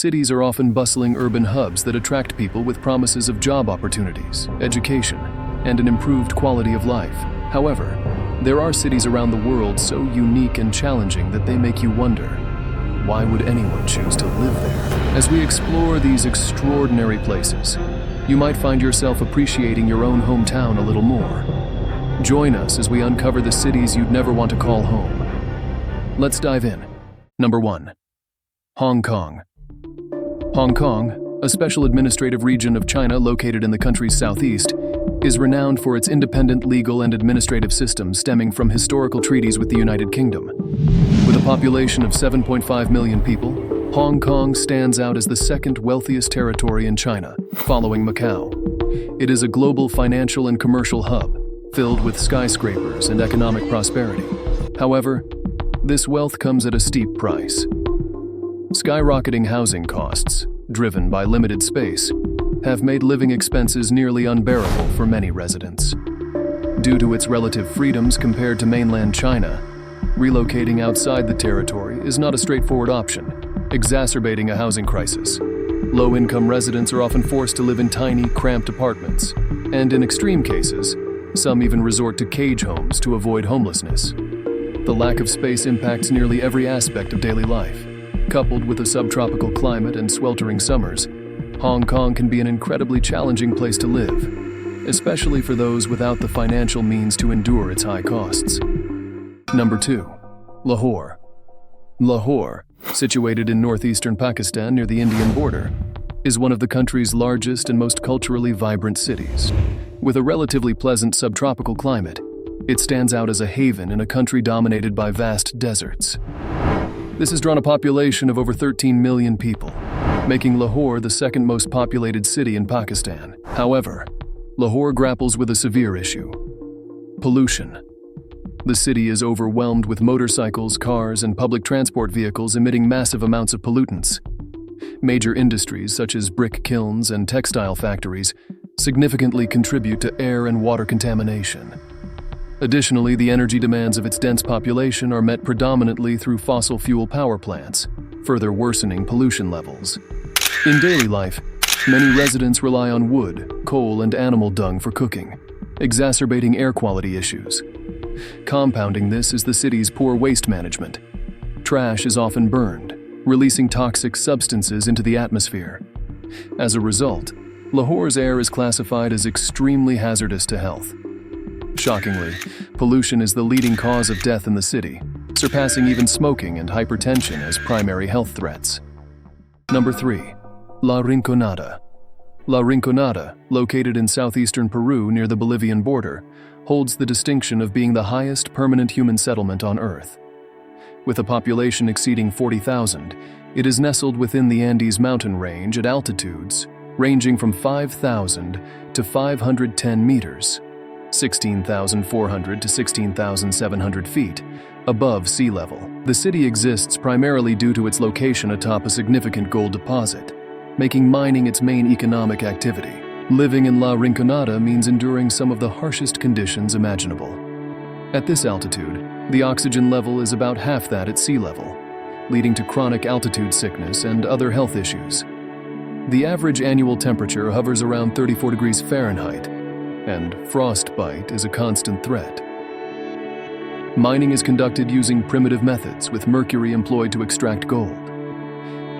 Cities are often bustling urban hubs that attract people with promises of job opportunities, education, and an improved quality of life. However, there are cities around the world so unique and challenging that they make you wonder, why would anyone choose to live there? As we explore these extraordinary places, you might find yourself appreciating your own hometown a little more. Join us as we uncover the cities you'd never want to call home. Let's dive in. Number 1. Hong Kong. Hong Kong, a special administrative region of China located in the country's southeast, is renowned for its independent legal and administrative system stemming from historical treaties with the United Kingdom. With a population of 7.5 million people, Hong Kong stands out as the second wealthiest territory in China, following Macau. It is a global financial and commercial hub, filled with skyscrapers and economic prosperity. However, this wealth comes at a steep price. Skyrocketing housing costs, driven by limited space, have made living expenses nearly unbearable for many residents. Due to its relative freedoms compared to mainland China, relocating outside the territory is not a straightforward option, exacerbating a housing crisis. Low-income residents are often forced to live in tiny, cramped apartments, and in extreme cases, some even resort to cage homes to avoid homelessness. The lack of space impacts nearly every aspect of daily life. Coupled with a subtropical climate and sweltering summers, Hong Kong can be an incredibly challenging place to live, especially for those without the financial means to endure its high costs. Number 2. Lahore. Lahore, situated in northeastern Pakistan near the Indian border, is one of the country's largest and most culturally vibrant cities. With a relatively pleasant subtropical climate, it stands out as a haven in a country dominated by vast deserts. This has drawn a population of over 13 million people, making Lahore the second most populated city in Pakistan. However, Lahore grapples with a severe issue: pollution. The city is overwhelmed with motorcycles, cars, and public transport vehicles emitting massive amounts of pollutants. Major industries such as brick kilns and textile factories significantly contribute to air and water contamination. Additionally, the energy demands of its dense population are met predominantly through fossil fuel power plants, further worsening pollution levels. In daily life, many residents rely on wood, coal, and animal dung for cooking, exacerbating air quality issues. Compounding this is the city's poor waste management. Trash is often burned, releasing toxic substances into the atmosphere. As a result, Lahore's air is classified as extremely hazardous to health. Shockingly, pollution is the leading cause of death in the city, surpassing even smoking and hypertension as primary health threats. Number 3. La Rinconada. La Rinconada, located in southeastern Peru near the Bolivian border, holds the distinction of being the highest permanent human settlement on Earth. With a population exceeding 40,000, it is nestled within the Andes mountain range at altitudes ranging from 5,000 to 510 meters, 16,400 to 16,700 feet, above sea level. The city exists primarily due to its location atop a significant gold deposit, making mining its main economic activity. Living in La Rinconada means enduring some of the harshest conditions imaginable. At this altitude, the oxygen level is about half that at sea level, leading to chronic altitude sickness and other health issues. The average annual temperature hovers around 34 degrees Fahrenheit, and frostbite is a constant threat. Mining is conducted using primitive methods with mercury employed to extract gold.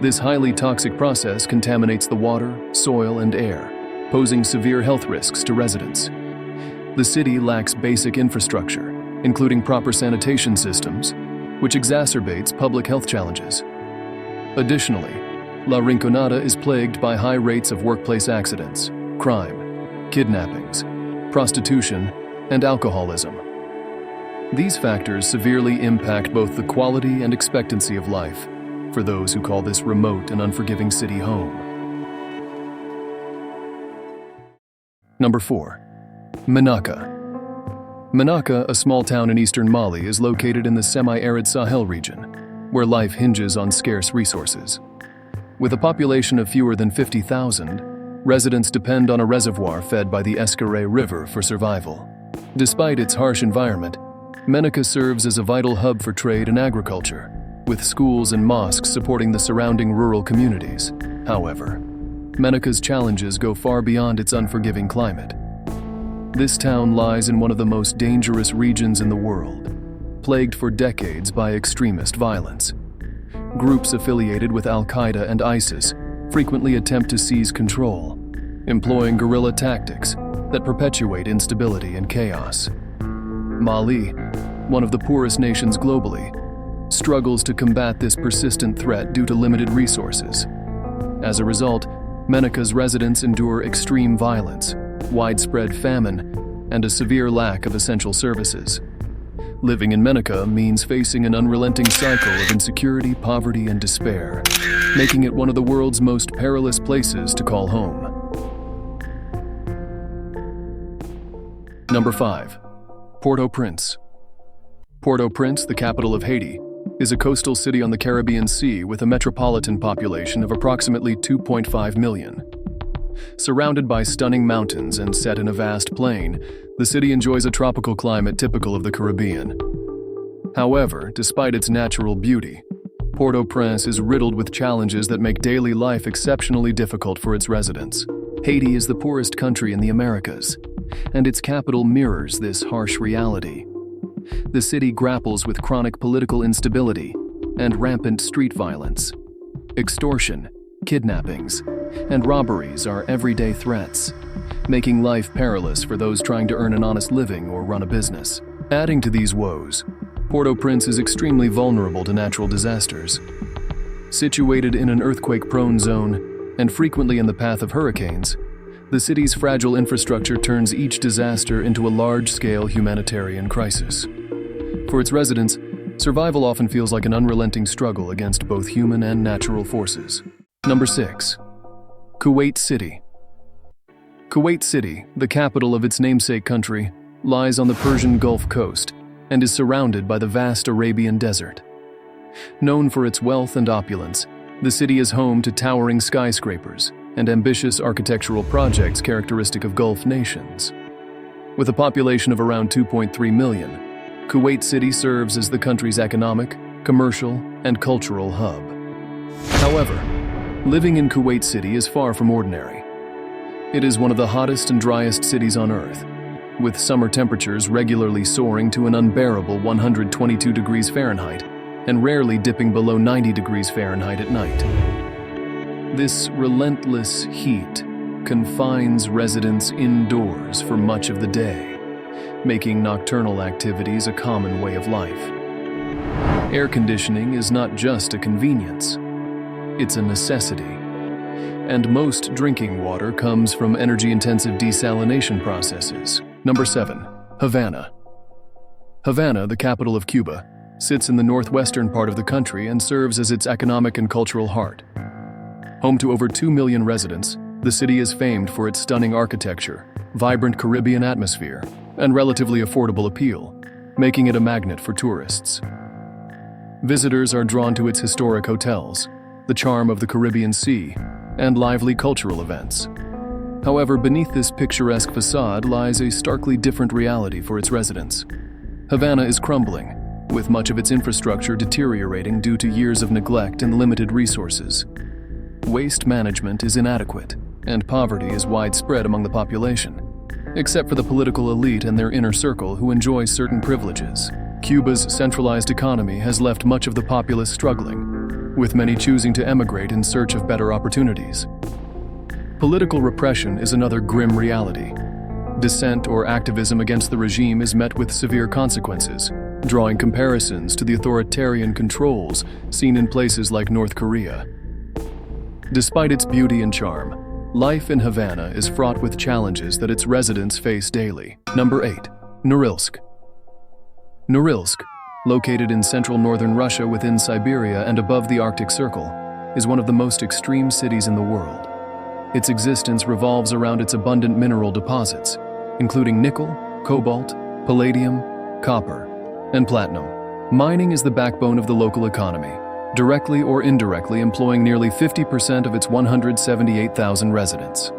This highly toxic process contaminates the water, soil, and air, posing severe health risks to residents. The city lacks basic infrastructure, including proper sanitation systems, which exacerbates public health challenges. Additionally, La Rinconada is plagued by high rates of workplace accidents, crime, kidnappings, prostitution, and alcoholism. These factors severely impact both the quality and expectancy of life for those who call this remote and unforgiving city home. Number 4. Menaka. Menaka, a small town in eastern Mali, is located in the semi-arid Sahel region, where life hinges on scarce resources. With a population of fewer than 50,000, residents depend on a reservoir fed by the Escare River for survival. Despite its harsh environment, Menaka serves as a vital hub for trade and agriculture, with schools and mosques supporting the surrounding rural communities. However, Menaka's challenges go far beyond its unforgiving climate. This town lies in one of the most dangerous regions in the world, plagued for decades by extremist violence. Groups affiliated with Al-Qaeda and ISIS frequently attempt to seize control, employing guerrilla tactics that perpetuate instability and chaos. Mali, one of the poorest nations globally, struggles to combat this persistent threat due to limited resources. As a result, Menaka's residents endure extreme violence, widespread famine, and a severe lack of essential services. Living in Menaka means facing an unrelenting cycle of insecurity, poverty, and despair, making it one of the world's most perilous places to call home. Number 5. Port-au-Prince. Port-au-Prince, the capital of Haiti, is a coastal city on the Caribbean Sea with a metropolitan population of approximately 2.5 million. Surrounded by stunning mountains and set in a vast plain, the city enjoys a tropical climate typical of the Caribbean. However, despite its natural beauty, Port-au-Prince is riddled with challenges that make daily life exceptionally difficult for its residents. Haiti is the poorest country in the Americas, and its capital mirrors this harsh reality. The city grapples with chronic political instability and rampant street violence. Extortion, kidnappings, and robberies are everyday threats, making life perilous for those trying to earn an honest living or run a business. Adding to these woes, Port-au-Prince is extremely vulnerable to natural disasters. Situated in an earthquake-prone zone and frequently in the path of hurricanes, the city's fragile infrastructure turns each disaster into a large-scale humanitarian crisis. For its residents, survival often feels like an unrelenting struggle against both human and natural forces. Number 6. Kuwait City. Kuwait City, the capital of its namesake country, lies on the Persian Gulf coast and is surrounded by the vast Arabian Desert. Known for its wealth and opulence, the city is home to towering skyscrapers and ambitious architectural projects characteristic of Gulf nations. With a population of around 2.3 million, Kuwait City serves as the country's economic, commercial, and cultural hub. However, living in Kuwait City is far from ordinary. It is one of the hottest and driest cities on Earth, with summer temperatures regularly soaring to an unbearable 122 degrees Fahrenheit and rarely dipping below 90 degrees Fahrenheit at night. This relentless heat confines residents indoors for much of the day, making nocturnal activities a common way of life. Air conditioning is not just a convenience, it's a necessity. And most drinking water comes from energy-intensive desalination processes. Number 7. Havana. Havana, the capital of Cuba, sits in the northwestern part of the country and serves as its economic and cultural heart. Home to over 2 million residents, the city is famed for its stunning architecture, vibrant Caribbean atmosphere, and relatively affordable appeal, making it a magnet for tourists. Visitors are drawn to its historic hotels, the charm of the Caribbean Sea, and lively cultural events. However, beneath this picturesque facade lies a starkly different reality for its residents. Havana is crumbling, with much of its infrastructure deteriorating due to years of neglect and limited resources. Waste management is inadequate, and poverty is widespread among the population, except for the political elite and their inner circle who enjoy certain privileges. Cuba's centralized economy has left much of the populace struggling, with many choosing to emigrate in search of better opportunities. Political repression is another grim reality. Dissent or activism against the regime is met with severe consequences, drawing comparisons to the authoritarian controls seen in places like North Korea. Despite its beauty and charm, life in Havana is fraught with challenges that its residents face daily. Number 8. Norilsk. Norilsk, located in central northern Russia within Siberia and above the Arctic Circle, is one of the most extreme cities in the world. Its existence revolves around its abundant mineral deposits, including nickel, cobalt, palladium, copper, and platinum. Mining is the backbone of the local economy, directly or indirectly employing nearly 50% of its 178,000 residents.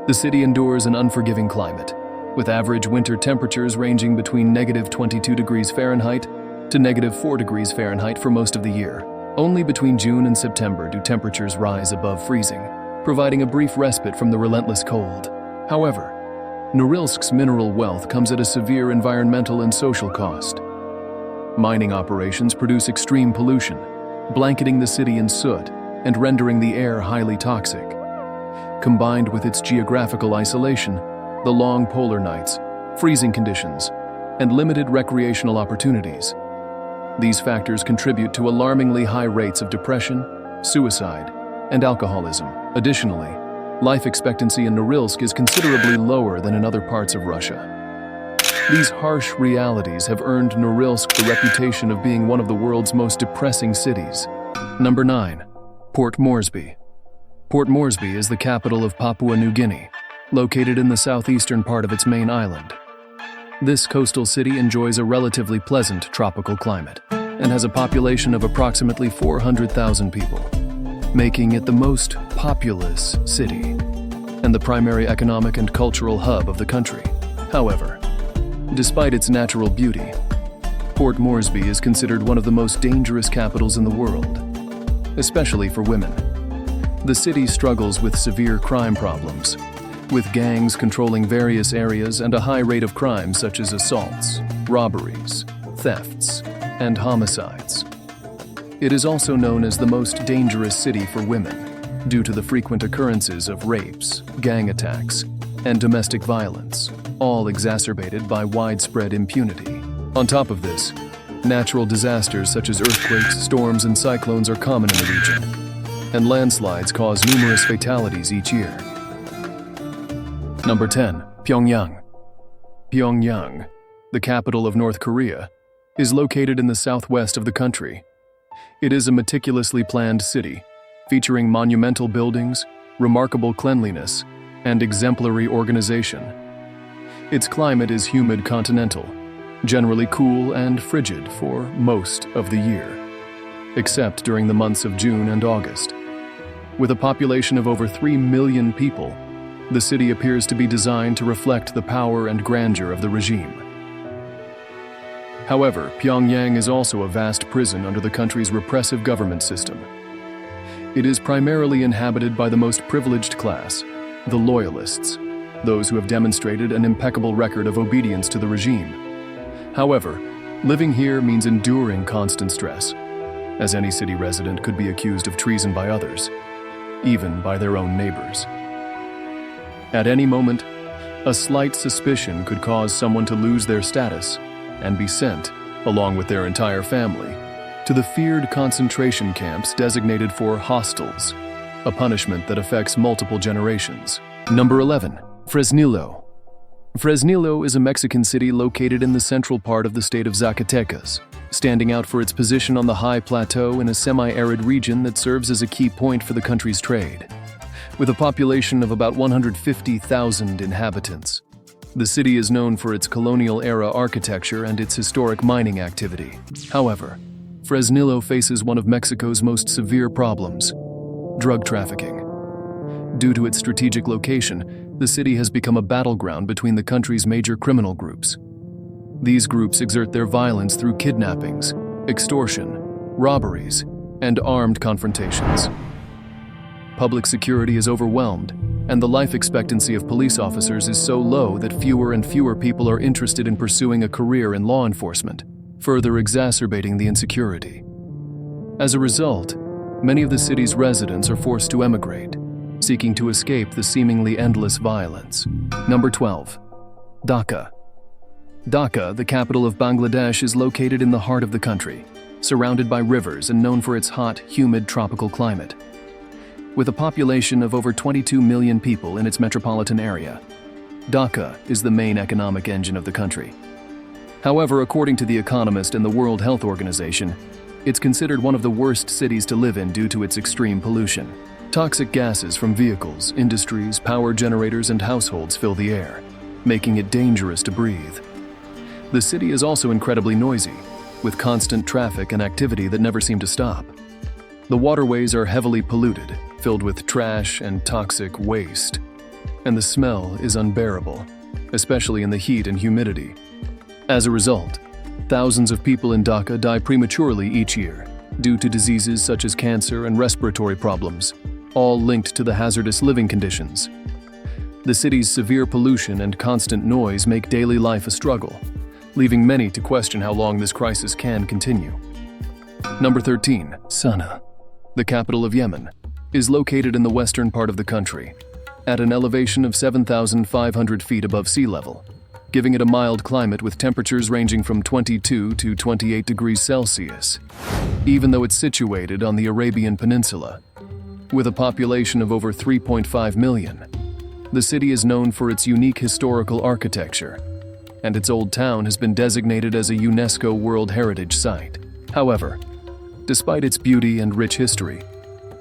The city endures an unforgiving climate, with average winter temperatures ranging between -22 degrees Fahrenheit to -4 degrees Fahrenheit for most of the year. Only between June and September do temperatures rise above freezing, providing a brief respite from the relentless cold. However, Norilsk's mineral wealth comes at a severe environmental and social cost. Mining operations produce extreme pollution, blanketing the city in soot and rendering the air highly toxic. Combined with its geographical isolation, the long polar nights, freezing conditions, and limited recreational opportunities, these factors contribute to alarmingly high rates of depression, suicide, and alcoholism. Additionally, life expectancy in Norilsk is considerably lower than in other parts of Russia. These harsh realities have earned Norilsk the reputation of being one of the world's most depressing cities. Number 9. Port Moresby. Port Moresby is the capital of Papua New Guinea, located in the southeastern part of its main island. This coastal city enjoys a relatively pleasant tropical climate and has a population of approximately 400,000 people, making it the most populous city and the primary economic and cultural hub of the country. However, despite its natural beauty, Port Moresby is considered one of the most dangerous capitals in the world, especially for women. The city struggles with severe crime problems, with gangs controlling various areas and a high rate of crime such as assaults, robberies, thefts, and homicides. It is also known as the most dangerous city for women due to the frequent occurrences of rapes, gang attacks, and domestic violence, all exacerbated by widespread impunity. On top of this, natural disasters such as earthquakes, storms, and cyclones are common in the region, and landslides cause numerous fatalities each year. Number 10. Pyongyang. Pyongyang, the capital of North Korea, is located in the southwest of the country. It is a meticulously planned city, featuring monumental buildings, remarkable cleanliness, and exemplary organization. Its climate is humid continental, generally cool and frigid for most of the year, except during the months of June and August. With a population of over 3 million people, the city appears to be designed to reflect the power and grandeur of the regime. However, Pyongyang is also a vast prison under the country's repressive government system. It is primarily inhabited by the most privileged class, the loyalists, those who have demonstrated an impeccable record of obedience to the regime. However, living here means enduring constant stress, as any city resident could be accused of treason by others, even by their own neighbors. At any moment, a slight suspicion could cause someone to lose their status and be sent, along with their entire family, to the feared concentration camps designated for hostels, a punishment that affects multiple generations. Number 11. Fresnillo. Fresnillo is a Mexican city located in the central part of the state of Zacatecas, standing out for its position on the high plateau in a semi-arid region that serves as a key point for the country's trade. With a population of about 150,000 inhabitants, the city is known for its colonial-era architecture and its historic mining activity. However, Fresnillo faces one of Mexico's most severe problems: drug trafficking. Due to its strategic location, the city has become a battleground between the country's major criminal groups. These groups exert their violence through kidnappings, extortion, robberies, and armed confrontations. Public security is overwhelmed, and the life expectancy of police officers is so low that fewer and fewer people are interested in pursuing a career in law enforcement, further exacerbating the insecurity. As a result, many of the city's residents are forced to emigrate, seeking to escape the seemingly endless violence. Number 12. Dhaka. Dhaka, the capital of Bangladesh, is located in the heart of the country, surrounded by rivers and known for its hot, humid tropical climate. With a population of over 22 million people in its metropolitan area, Dhaka is the main economic engine of the country. However, according to The Economist and the World Health Organization, it's considered one of the worst cities to live in due to its extreme pollution. Toxic gases from vehicles, industries, power generators, and households fill the air, making it dangerous to breathe. The city is also incredibly noisy, with constant traffic and activity that never seem to stop. The waterways are heavily polluted, filled with trash and toxic waste, and the smell is unbearable, especially in the heat and humidity. As a result, thousands of people in Dhaka die prematurely each year, due to diseases such as cancer and respiratory problems, all linked to the hazardous living conditions. The city's severe pollution and constant noise make daily life a struggle, leaving many to question how long this crisis can continue. Number 13. Sanaa, the capital of Yemen, is located in the western part of the country, at an elevation of 7,500 feet above sea level, giving it a mild climate with temperatures ranging from 22 to 28 degrees Celsius, even though it's situated on the Arabian Peninsula. With a population of over 3.5 million, the city is known for its unique historical architecture, and its old town has been designated as a UNESCO World Heritage Site. However, despite its beauty and rich history,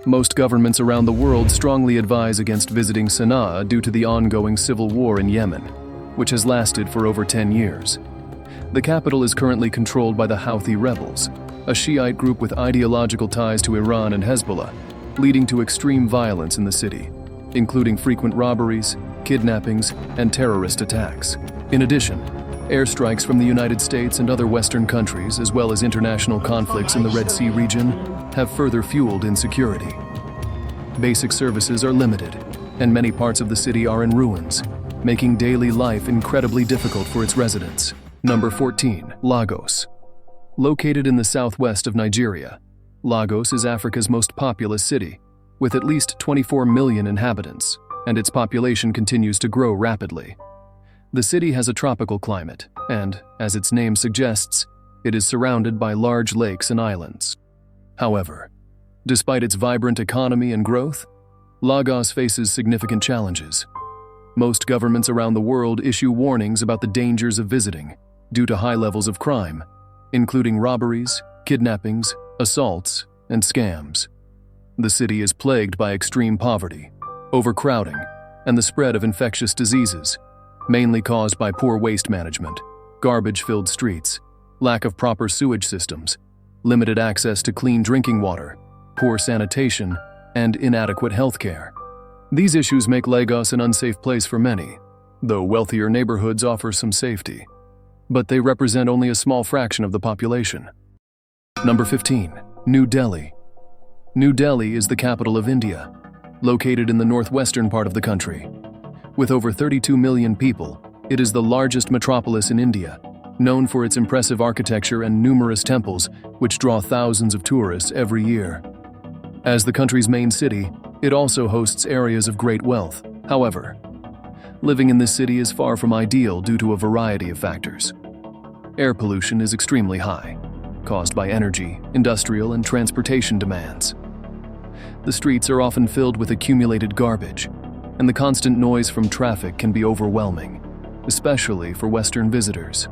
most governments around the world strongly advise against visiting Sanaa due to the ongoing civil war in Yemen, which has lasted for over 10 years. The capital is currently controlled by the Houthi rebels, a Shiite group with ideological ties to Iran and Hezbollah, leading to extreme violence in the city, including frequent robberies, kidnappings, and terrorist attacks. In addition, airstrikes from the United States and other Western countries, as well as international conflicts in the Red Sea region, have further fueled insecurity. Basic services are limited, and many parts of the city are in ruins, making daily life incredibly difficult for its residents. Number 14. Lagos. Located in the southwest of Nigeria, Lagos is Africa's most populous city, with at least 24 million inhabitants, and its population continues to grow rapidly. The city has a tropical climate, and, as its name suggests, it is surrounded by large lakes and islands. However, despite its vibrant economy and growth, Lagos faces significant challenges. Most governments around the world issue warnings about the dangers of visiting due to high levels of crime, including robberies, kidnappings, assaults, and scams. The city is plagued by extreme poverty, overcrowding, and the spread of infectious diseases, mainly caused by poor waste management, garbage-filled streets, lack of proper sewage systems, limited access to clean drinking water, poor sanitation, and inadequate health care. These issues make Lagos an unsafe place for many, though wealthier neighborhoods offer some safety. But they represent only a small fraction of the population. Number 15. New Delhi. New Delhi is the capital of India, located in the northwestern part of the country. With over 32 million people, it is the largest metropolis in India, known for its impressive architecture and numerous temples which draw thousands of tourists every year. As the country's main city, it also hosts areas of great wealth. However, living in this city is far from ideal due to a variety of factors. Air pollution is extremely high, caused by energy, industrial, and transportation demands. The streets are often filled with accumulated garbage, and the constant noise from traffic can be overwhelming, especially for Western visitors.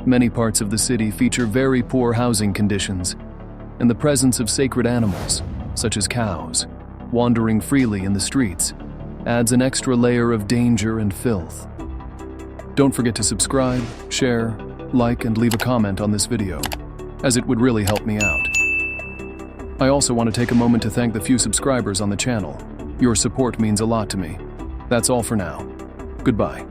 Many parts of the city feature very poor housing conditions, and the presence of sacred animals, such as cows, wandering freely in the streets, adds an extra layer of danger and filth. Don't forget to subscribe, share, like, and leave a comment on this video, as it would really help me out. I also want to take a moment to thank the few subscribers on the channel. Your support means a lot to me. That's all for now. Goodbye.